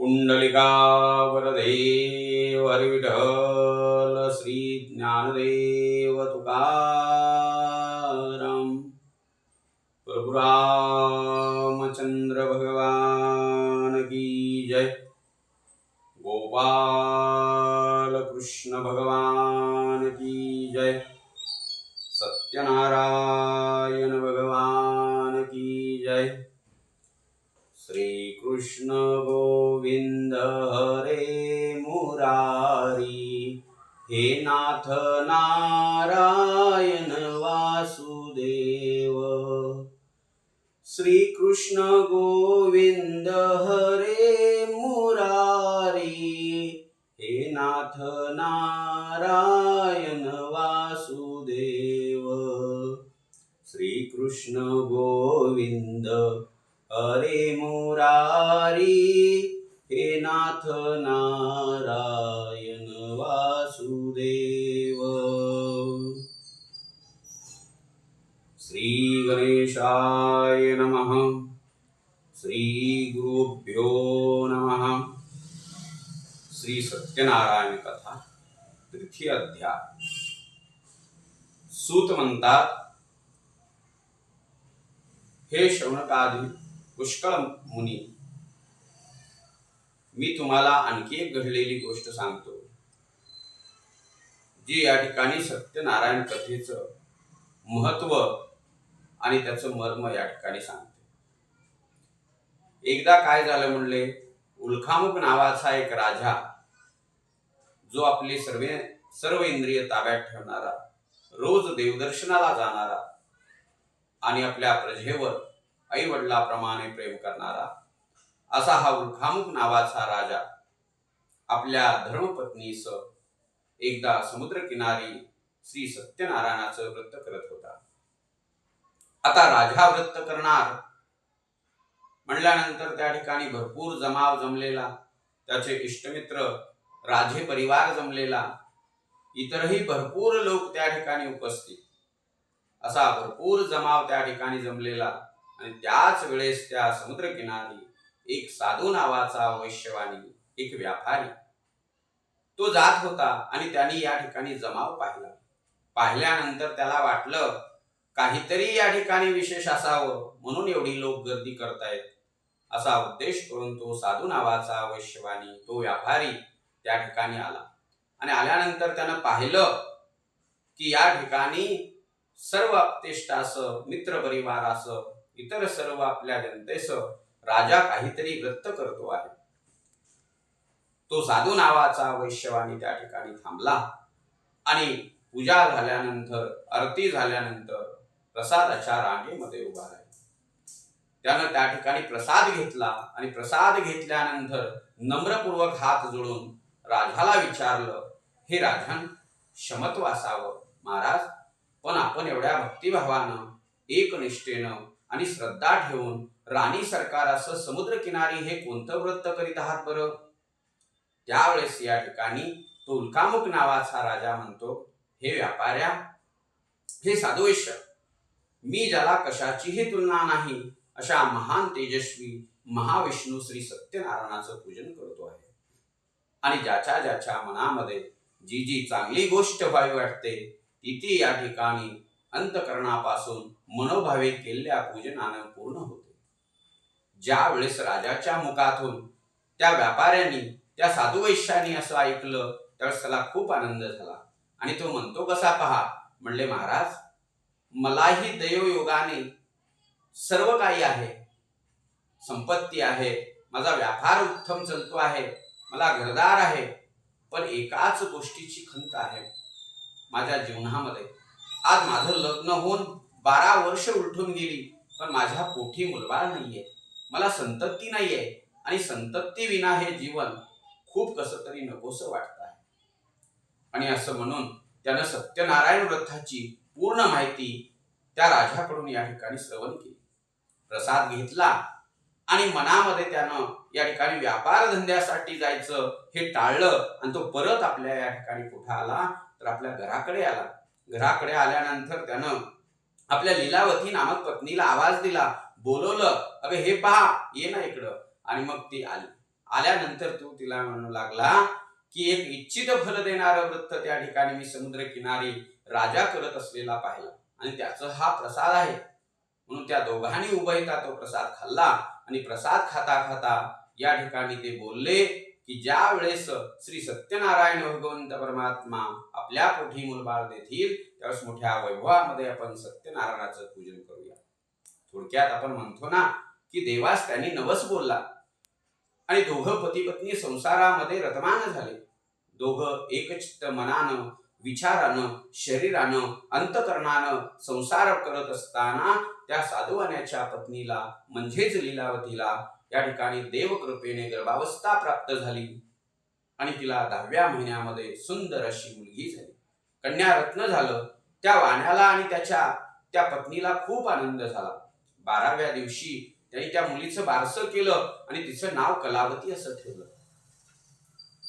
पुंडलिका वरदे हरी विठ्ठल श्री ज्ञानदेव तुकाराम प्रभु रामचंद्र भगवान की जय। गोपाल कृष्ण भगवान की जय। सत्यनारायण भगवान की जय। श्री कृष्ण गोविंद हरे मुरारी, हे नाथ नारायण वासुदेव। श्री कृष्ण गोविंद हरे मुरारी, हे नाथ नारायण वासुदेव। श्री कृष्ण गोविंद हरे मुरारी, हे नाथ नारायण वासुदेव। श्री गणेशाय नमः। श्री गुरुभ्यो नमः। श्री सत्यनारायण कथा तृतीय अध्याय। सूत म्हणतात, हे शौनकादी पुष्कळ मुनी, मी तुम्हाला आणखी एक घडलेली गोष्ट सांगतो, जी या ठिकाणी सत्यनारायण कथेचं महत्व आणि त्याचं मर्म या ठिकाणी सांगते। एकदा काय झालं म्हणले, उल्कामुख नावाचा एक राजा, जो आपले सर्व इंद्रिय ताब्यात ठेवणारा, रोज देवदर्शनाला जाणारा आणि आपल्या प्रजेवर आई वडिलाप्रमाणे प्रेम करणारा असा हा उल्कामुख नावाचा राजा आपल्या धर्मपत्नीस एकदा समुद्रकिनारी श्री सत्यनारायणाचं व्रत करत होता। आता राजा व्रत करणार म्हणल्यानंतर त्या ठिकाणी भरपूर जमाव जमलेला, त्याचे इष्टमित्र राजे परिवार जमलेला, इतरही भरपूर लोक त्या ठिकाणी उपस्थित, असा भरपूर जमाव त्या ठिकाणी जमलेला। आणि त्याच वेळेस त्या समुद्रकिनारी एक साधू नावाचा वैश्यवाणी, एक व्यापारी, तो जात होता आणि त्यांनी या ठिकाणी जमाव पाहिला। पाहिल्यानंतर त्याला वाटलं काहीतरी या ठिकाणी विशेष असावं, म्हणून एवढी लोक गर्दी करतायत, असा उद्देश करून तो साधू नावाचा वैश्यवाणी, तो व्यापारी त्या ठिकाणी आला। आणि आल्यानंतर त्यानं पाहिलं की या ठिकाणी सर्व अपतेष्टासह, मित्र परिवारासह, इतर सर्व आपल्या जनतेसह राजा काहीतरी व्रत करतो आहे। तो साधू नावाचा वैश्यवाणी त्या ठिकाणी थांबला आणि पूजा झाल्यानंतर, आरती झाल्यानंतर प्रसादाच्या रांगेमध्ये उभा राहिला। त्यानं त्या ठिकाणी प्रसाद घेतला आणि प्रसाद घेतल्यानंतर नम्रपूर्वक हात जोडून राजाला विचारलं, हे राजन, क्षमत्व असावं महाराज, पण आपण एवढ्या भक्तिभावानं, एकनिष्ठेनं आणि श्रद्धा ठेवून राणी सरकार असं समुद्रकिनारी हे कोणतं व्रत करीत आहात बरं? त्यावेळेस या ठिकाणी तो उल्कामुख नावाचा राजा म्हणतो, हे व्यापाऱ्या, हे साधुवैश्य, मी ज्याला कशाचीही तुलना नाही अशा महान तेजस्वी महाविष्णू श्री सत्यनारायणाचं पूजन करतो आहे। आणि ज्याच्या ज्याच्या मनामध्ये जी जी चांगली गोष्ट व्हावी वाटते, ती या ठिकाणी अंतकरणापासून मनोभावे केलेल्या पूजनानं पूर्ण होते। ज्या वेळेस राजाच्या मुखातून त्या व्यापाऱ्यांनी, त्या साधुवैश्यानी असं ऐकलं, त्यावेळेस त्याला खूप आनंद झाला आणि तो म्हणतो कसा पहा, म्हणले महाराज, मलाही दैवयोगाने सर्व काही आहे, संपत्ती आहे, माझा व्यापार उत्तम चालतो आहे, मला घरदार आहे, पण एकाच गोष्टीची खंत आहे माझ्या जीवनामध्ये। आज माझं लग्न होऊन 12 वर्ष उलटून गेली, पण माझ्या पोटी मुलबाळ नाहीये, मला संतती नाहीये आणि संतती विना हे जीवन खूप कसं तरी नकोसं वाटत आहे। आणि असं म्हणून त्यानं सत्यनारायण व्रताची पूर्ण माहिती त्या राजाकडून या ठिकाणी श्रवण केली, प्रसाद घेतला आणि मनामध्ये त्यानं या ठिकाणी व्यापार धंद्यासाठी जायचं हे टाळलं आणि तो परत आपल्या या ठिकाणी कुठं आला, तर आपल्या घराकडे आला। घराकडे आल्यानंतर त्यानं आपल्या लीलावती नामक पत्नीला आवाज दिला, बोलवलं, अगं हे पहा, ये ना इकडं। आणि मग ती आली आल्यानंतर तो तिला म्हणू लागला की एक इच्छित फल देणारं वृत्त त्या ठिकाणी मी समुद्र किनारी राजा करत असलेला पाहिला आणि त्याचा हा प्रसाद आहे. म्हणून त्या दोघांनी उभयता तो प्रसाद खाल्ला आणि प्रसाद खाता खाता या ठिकाणी ते बोलले की ज्या वेळेस श्री सत्यनारायण भगवंत परमात्मा आपल्या पोटी मूलबाळ देतील त्यावेळेस मोठ्या वैभवामध्ये आपण सत्यनारायणाचं पूजन करूया. थोडक्यात आपण म्हणतो ना की देवास त्यांनी नवस बोलला आणि दोघं पती पत्नी संसारामध्ये रतमान झाले. दोघं एकचित्त मनानं, विचारानं, शरीरानं, अंतकरणानं संसार करत असताना त्या साधुवाण्याच्या पत्नीला म्हणजेच लीलावतीला या ठिकाणी देवकृपेने गर्भावस्था प्राप्त झाली आणि तिला 10व्या महिन्यामध्ये सुंदर अशी मुलगी झाली. कन्यारत्न झालं. त्या वाण्याला आणि त्या पत्नीला खूप आनंद झाला. 12व्या दिवशी त्यांनी त्या मुलीचं बारसं केलं आणि तिचं नाव कलावती असं ठेवलं.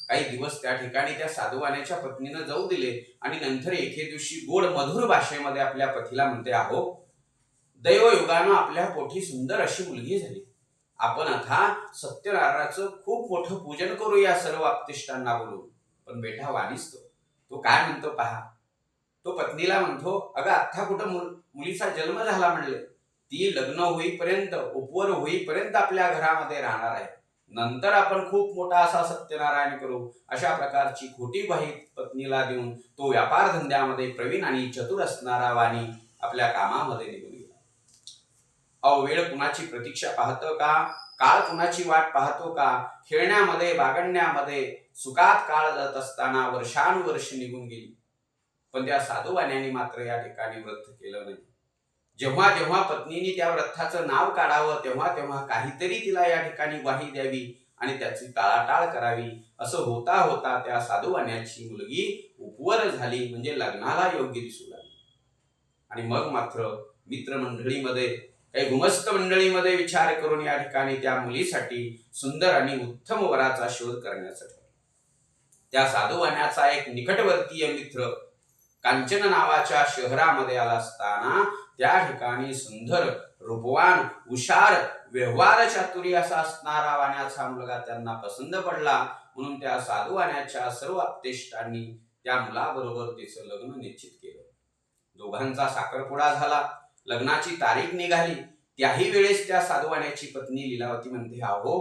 काही दिवस त्या ठिकाणी त्या साधुवाण्याच्या पत्नीनं जाऊ दिले आणि नंतर एके दिवशी गोड मधुर भाषेमध्ये आपल्या पतीला म्हणते, अहो दैवयोगानं आपल्या पोटी सुंदर अशी मुलगी झाली. आपण आता सत्यनारायणाचं खूप मोठं पूजन करूया सर्व आप्तेष्टांना बोलून. पण बेटा वाणीच तो काय म्हणतो पहा. तो पत्नीला म्हणतो, अगं आता कुठं मुलीचा जन्म झाला म्हणले. ती लग्न होईपर्यंत, उपवर होईपर्यंत आपल्या घरामध्ये राहणार आहे. नंतर आपण खूप मोठा असा सत्यनारायण करू. अशा प्रकारची खोटी ग्वाही पत्नीला देऊन तो व्यापार धंद्यामध्ये प्रवीण आणि चतुर असणारा वाणी आपल्या कामामध्ये निघून गेला. वेळ कुणाची प्रतीक्षा पाहतो का? काळ कुणाची वाट पाहतो का? खेळण्यामध्ये, बागडण्यामध्ये सुखात काळ जात असताना वर्षानुवर्ष निघून गेली. पण त्या साधुवाण्याने मात्र या ठिकाणी व्रत केलं नाही. जेव्हा जेव्हा पत्नीने त्या व्रताचं नाव काढावं तेव्हा तेव्हा काहीतरी तिला या ठिकाणी ग्वाही द्यावी आणि त्याची टाळाटाळ करावी. असं होता होता त्या साधुवाण्याची मुलगी उपवर झाली, म्हणजे लग्नाला योग्य दिसू लागली. आणि मग मात्र मित्रमंडळीमध्ये, काही गुमस्त मंडळीमध्ये विचार करून या ठिकाणी त्या मुलीसाठी सुंदर आणि उत्तम वराचा शोध करण्याचं ठरलं. त्या साधुवाण्याचा एक निकटवर्तीय मित्र कांचन नावाच्या शहरामध्ये आला असताना त्या ठिकाणी सुंदर, रूपवान, हुशार, व्यवहार चातुर्य असा असणारा वाण्याचा मुलगा त्यांना पसंत पडला. म्हणून त्या साधुवाण्याच्या सर्व आप्तेष्टांनी त्या मुलाबरोबर तिचं लग्न निश्चित केलं. दोघांचा साखरपुडा झाला. लग्नाची तारीख निघाली. त्याही वेळेस त्या साधुवाण्याची पत्नी लीलावती म्हणते, अहो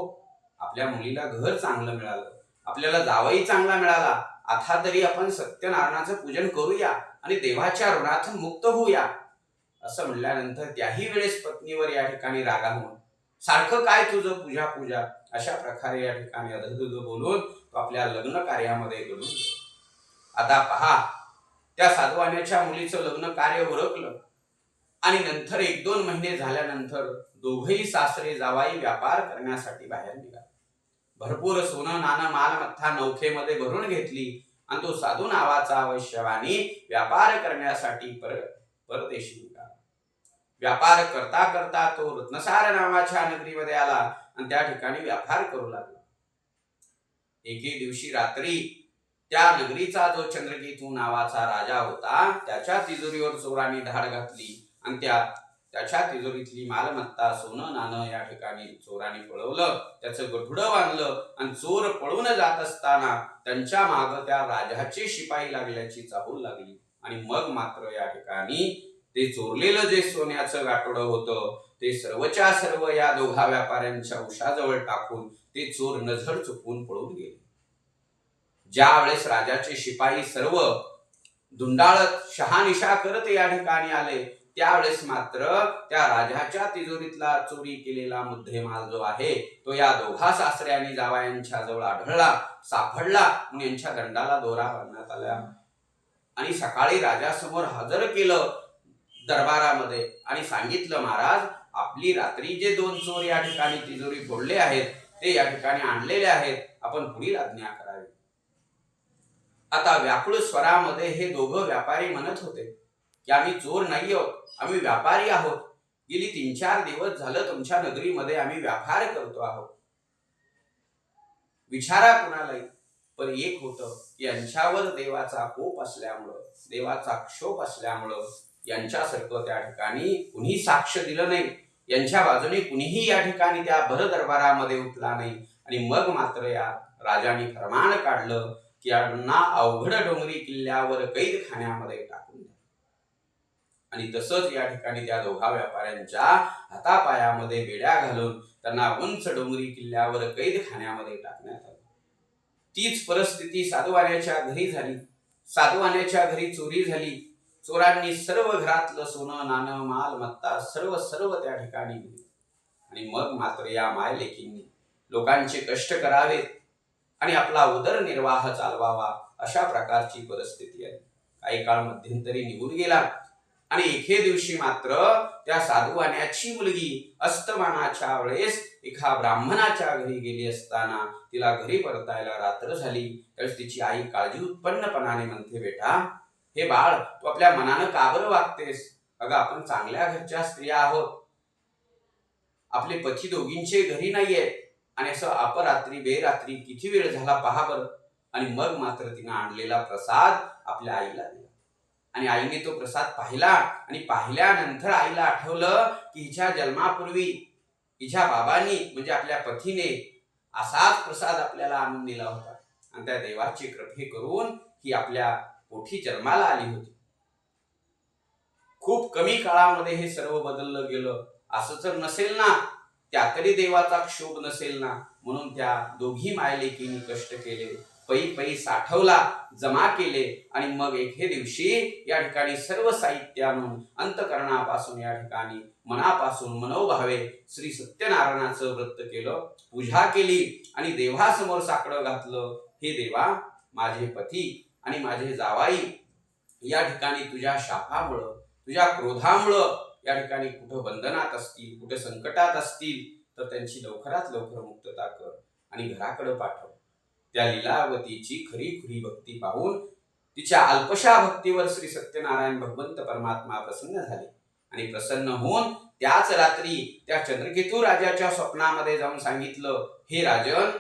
आपल्या मुलीला घर चांगलं मिळालं, आपल्याला जावई चांगला मिळाला. आता तरी आपण सत्यनारायणाचं पूजन करूया आणि देवाच्या ऋणातून मुक्त होऊया. असं म्हणल्यानंतर त्याही वेळेस पत्नीवर या ठिकाणी रागावून, सारखं काय तुझं पूजा पूजा, अशा प्रकारे या ठिकाणी अधधुध बोलून तो आपल्या लग्न कार्यामध्ये घडून गेला. आता पहा, त्या साधुवाण्याच्या मुलीचं लग्न कार्य उरकलं आणि नंतर 1-2 महिने झाल्यानंतर दोघही सासरे जावाई व्यापार करण्यासाठी बाहेर निघाले. भरपूर सोनं नाणं मालमत्ता नौकेमध्ये भरून घेतली आणि तो साधू नावाचा वैश्यवानी व्यापार करण्यासाठी परदेशी निघाला. व्यापार करता करता तो रत्नसार नावाच्या नगरीमध्ये आला आणि त्या ठिकाणी व्यापार करू लागला. एके दिवशी रात्री त्या नगरीचा जो चंद्रकेतू नावाचा राजा होता त्याच्या तिजोरीवर चोरांनी धाड घातली आणि त्याच्या तिजोरीतली मालमत्ता, सोनं नाणं या ठिकाणी चोरांनी पळवलं. त्याचं गठुडं बांधलं आणि चोर पळून जात असताना त्यांच्या मागं त्या राजाचे शिपाई लागल्याची चाहूल लागली. आणि मग मात्र या ठिकाणी ते चोरलेलं जे सोन्याचं गाठोडं होतं ते सर्वच्या सर्व या दोघा व्यापाऱ्यांच्या उशाजवळ टाकून ते चोर नजर चुकवून पळून गेले. ज्या वेळेस राजाचे शिपाई सर्व धुंडाळत शहानिशा करत या ठिकाणी आले त्यावेळेस मात्र त्या राजाच्या तिजोरीतला चोरी केलेला मुद्देमाल जो आहे तो या दोघा सासऱ्यांनी जावयांच्या जवळ आढळला, सापडला. म्हणून यांच्या दंडाला दोरा बांधण्यात आला आणि सकाळी राजासमोर हजर केलं दरबारामध्ये आणि सांगितलं, महाराज आपली रात्री जे 2 चोर या ठिकाणी तिजोरी फोडले आहेत ते या ठिकाणी आणलेले आहेत, आपण पुढील आज्ञा करावी. आता व्याकुळ स्वरामध्ये हे दोघं व्यापारी म्हणत होते की आम्ही चोर नाही आहोत, आम्ही व्यापारी आहोत. गेली 3-4 दिवस झालं तुमच्या नगरीमध्ये आम्ही व्यापार करतो आहोत. विचारा कुणालाही. पण एक होतं, यांच्यावर देवाचा कोप असल्यामुळं, देवाचा क्षोभ असल्यामुळं यांच्यासारखं त्या ठिकाणी कुणी साक्ष दिलं नाही. यांच्या बाजूने कुणीही या ठिकाणी त्या भर दरबारामध्ये उठला नाही. आणि मग मात्र या राजाने फरमान काढलं की यांना अवघड डोंगरी किल्ल्यावर कैद खाण्यामध्ये टाकून द्या. आणि तसंच या ठिकाणी त्या दोघा व्यापाऱ्यांच्या हातापायामध्ये बेड्या घालून त्यांना उंच डोंगरी किल्ल्यावर कैद खाण्यामध्ये टाकण्यात आलं. तीच परिस्थिती साधुवाण्याच्या घरी झाली. साधुवाण्याच्या घरी चोरी झाली. चोरांनी सर्व घरातलं सोनं नाणं मालमत्ता सर्व त्या ठिकाणी दिली. आणि मग मात्र या मायलेकींनी लोकांचे कष्ट करावेत आणि आपला उदरनिर्वाह चालवावा अशा प्रकारची परिस्थिती आली. काही काळ मध्यंतरी निघून गेला आणि एके दिवशी मात्र त्या साधुवाण्याची मुलगी अस्तमानाच्या वेळेस एका ब्राह्मणाच्या घरी गेली असताना तिला घरी परतायला रात्र झाली. त्यावेळेस तिची आई काळजी उत्पन्नपणाने म्हणते, बेटा हे बाळ, तू आपल्या मनानं का बरं वागतेस? अगं आपण चांगल्या घरच्या स्त्रिया आहोत. आपले पती दोघींचे घरी नाहीये आणि असं अपरात्री बेरात्री किती वेळ झाला पहा बरं. आणि मग मात्र तिनं आणलेला प्रसाद आपल्या आईला दिला आणि आईने तो प्रसाद पाहिला आणि पाहिल्यानंतर आईला आठवलं की हिच्या जन्मापूर्वी हिच्या बाबांनी म्हणजे आपल्या पतीने असाच प्रसाद आपल्याला आणून दिला होता आणि त्या देवाची कृपे करून ही आपल्या पोटी जन्माला आली होती. खूप कमी काळामध्ये हे सर्व बदललं गेलं. असं जर नसेल ना, त्या तरी देवाचा क्षोभ नसेल ना. म्हणून त्या दोघी मायलेकींनी कष्ट केले, पै साठवला, जमा केले आणि मग एके दिवशी या ठिकाणी सर्व साहित्य आणून अंतकरणापासून या ठिकाणी मनापासून मनोभावे श्री सत्यनारायणाचं व्रत केलं, पूजा केली आणि देवासमोर साकडं घातलं. हे देवा, माझे पती आणि माझे जावाई या ठिकाणी तुझ्या शापामुळं, तुझ्या क्रोधामुळं या ठिकाणी कुठं बंधनात असतील, कुठे संकटात असतील, तर त्यांची लवकरात लवकर मुक्तता कर आणि घराकडे पाठव. त्या लीलावतीची खरी भक्ती पाहून तिच्या अल्पशा भक्तीवर श्री सत्यनारायण भगवंत परमात्मा प्रसन्न झाले आणि प्रसन्न होऊन त्याच रात्री त्या चंद्रकेतू राजाच्या स्वप्नामध्ये जाऊन सांगितलं, हे राजन,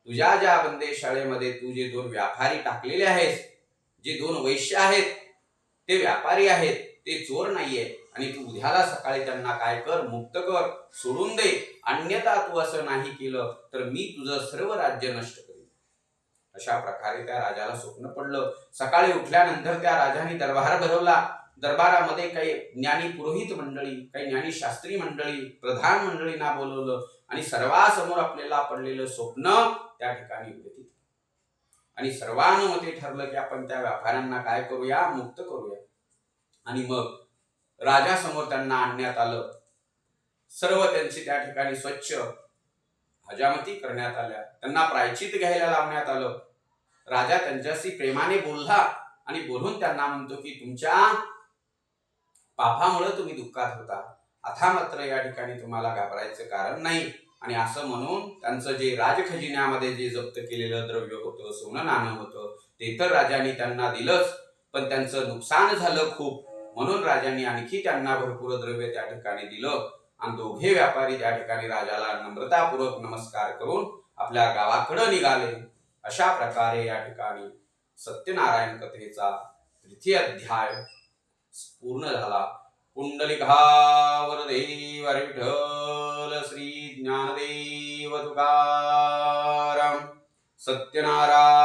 तुझ्या ज्या बंदेशाळेमध्ये तू जे 2 व्यापारी टाकलेले आहेस, जे 2 वैश्य आहेत ते व्यापारी आहेत, ते चोर नाहीये आणि तू उद्याला सकाळी त्यांना काय कर, मुक्त कर, सोडून दे. अन्यथा तू असं नाही केलं तर मी तुझं सर्व राज्य नष्ट करेन. अशा प्रकारे त्या राजाला स्वप्न पडलं. सकाळी उठल्यानंतर त्या राजाने दरबार भरवला. दरबारामध्ये काही ज्ञानी पुरोहित मंडळी, काही ज्ञानी शास्त्री मंडळी, प्रधान मंडळींना बोलवलं आणि सर्वांसमोर आपल्याला पडलेलं स्वप्न त्या ठिकाणी व्यतीत आणि सर्वानुमते ठरलं की आपण त्या व्यापाऱ्यांना काय करूया, मुक्त करूया. आणि मग राजासमोर त्यांना आणण्यात आलं. सर्व त्यांची त्या ठिकाणी स्वच्छ हजामती करण्यात आल्या. त्यांना प्रायचित घ्यायला लावण्यात आलं. राजा त्यांच्याशी प्रेमाने बोलला आणि बोलून त्यांना म्हणतो की तुमच्या पापामुळे तुम्ही दुःखात होता, आता मात्र या ठिकाणी तुम्हाला घाबरायचं कारण नाही. आणि असं म्हणून त्यांचं जे राजखजिन्यामध्ये जे जप्त केलेलं द्रव्य होतं, सोनं नाणं होतं, ते तर राजांनी त्यांना दिलंच, पण त्यांचं नुकसान झालं खूप. म्हणून राजांनी आणखी त्यांना भरपूर द्रव्य त्या ठिकाणी दिलं आणि दोघे व्यापारी त्या ठिकाणी राजाला नम्रतापूर्वक नमस्कार करून आपल्या गावाकडे निघाले. अशा प्रकारे या ठिकाणी सत्यनारायण कथेचा 3य अध्याय पूर्ण झाला. पुंडलिकावर देव विठ्ठल श्री ज्ञानदेव तुकाराम. सत्यनारायण